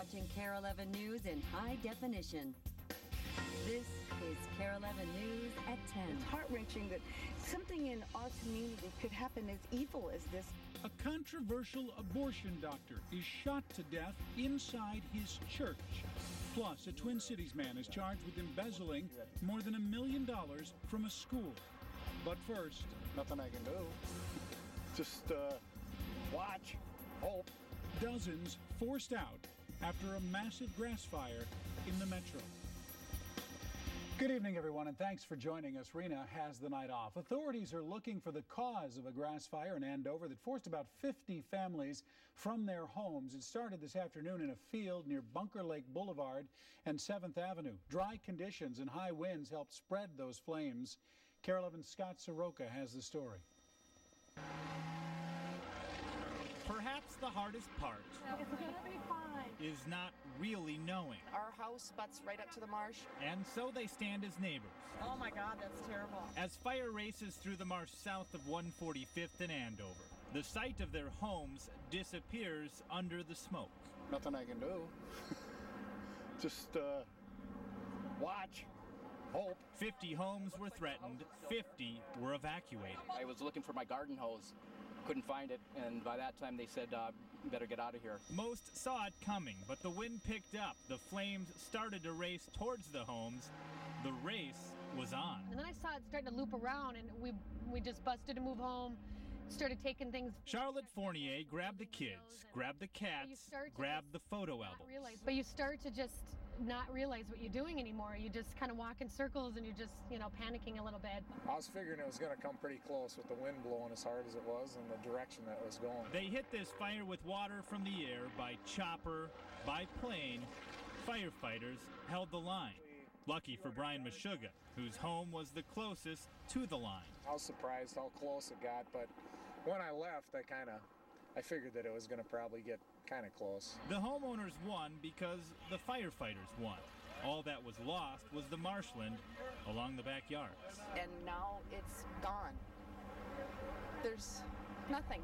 watching KARE 11 News in high definition. This is KARE 11 News at 10. It's heart-wrenching that something in our community could happen as evil as this. A controversial abortion doctor is shot to death inside his church. Plus, a Twin Cities man is charged with embezzling more than $1 million from a school. But first, nothing I can do. Just watch, hope. Dozens forced out after a massive grass fire in the metro. Good evening, everyone, and thanks for joining us. Rena has the night off. Authorities are looking for the cause of a grass fire in Andover that forced about 50 families from their homes. It started this afternoon in a field near Bunker Lake Boulevard and 7th Avenue. Dry conditions and high winds helped spread those flames. KARE 11's Scott Soroka has the story. Perhaps the hardest part is not really knowing. Our house butts right up to the marsh. And so they stand as neighbors. Oh my God, that's terrible. As fire races through the marsh south of 145th and Andover, the site of their homes disappears under the smoke. Nothing I can do. Just watch, hope. 50 homes were threatened, 50 were evacuated. I was looking for my garden hose. Couldn't find it, and by that time they said, better get out of here. Most saw it coming, but the wind picked up. The flames started to race towards the homes. The race was on. And then I saw it starting to loop around, and we just busted to move home, started taking things. Charlotte Fournier grabbed the kids, grabbed the cats, grabbed the photo albums. But you start to just not realize what you're doing anymore. You just kind of walk in circles and you're just, panicking a little bit. I was figuring it was going to come pretty close with the wind blowing as hard as it was and the direction that it was going. They hit this fire with water from the air by chopper, by plane. Firefighters held the line. Lucky for Brian Meshuggah, whose home was the closest to the line. I was surprised how close it got, but when I left, I figured that it was going to probably get kind of close. The homeowners won because the firefighters won. All that was lost was the marshland along the backyards. And now it's gone. There's nothing.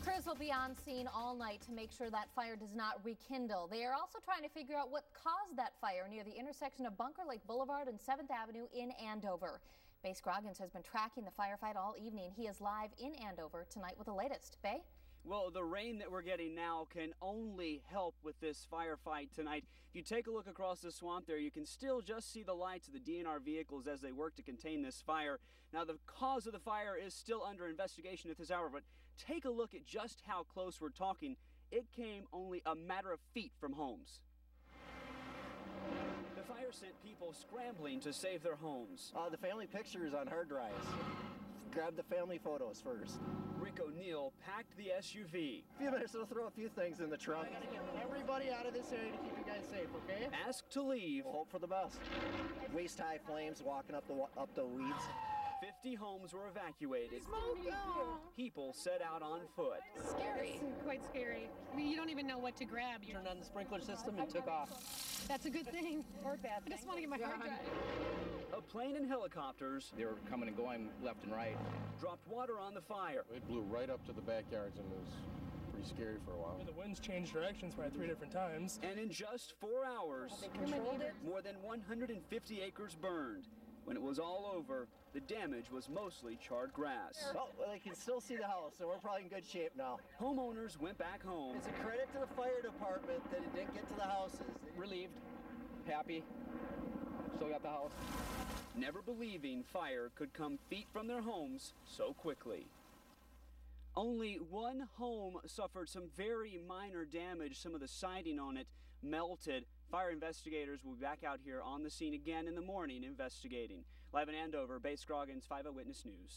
Crews will be on scene all night to make sure that fire does not rekindle. They are also trying to figure out what caused that fire near the intersection of Bunker Lake Boulevard and 7th Avenue in Andover. Bay Scroggins has been tracking the firefight all evening. He is live in Andover tonight with the latest. Bay? Well, the rain that we're getting now can only help with this firefight tonight. If you take a look across the swamp there, you can still just see the lights of the DNR vehicles as they work to contain this fire. Now, the cause of the fire is still under investigation at this hour, but take a look at just how close we're talking. It came only a matter of feet from homes. The fire sent people scrambling to save their homes. The family pictures on hard drives. Grab the family photos first. Rick O'Neill packed the SUV. A few minutes, we'll throw a few things in the trunk. I gotta get everybody out of this area to keep you guys safe, okay? Asked to leave. We'll hope for the best. Waist-high flames walking up the weeds. 50 homes were evacuated. Smoke! People set out on foot. Scary. It's quite scary. You don't even know what to grab. Turned on the sprinkler system and took off. That's a good thing. Or bad thing. I just want to get my hard drive. A plane and helicopters. They were coming and going left and right. Dropped water on the fire. It blew right up to the backyards and was pretty scary for a while. The winds changed directions by 3 different times. And in just 4 hours, They controlled it. more than 150 acres burned. When it was all over, the damage was mostly charred grass. Well, they can still see the house, so we're probably in good shape now. Homeowners went back home. It's a credit to the fire department that it didn't get to the houses. Relieved, happy, still got the house. Never believing fire could come feet from their homes so quickly. Only one home suffered some very minor damage. Some of the siding on it melted. Fire investigators will be back out here on the scene again in the morning investigating. Live in Andover, Bay Scroggins, 5 Eyewitness News.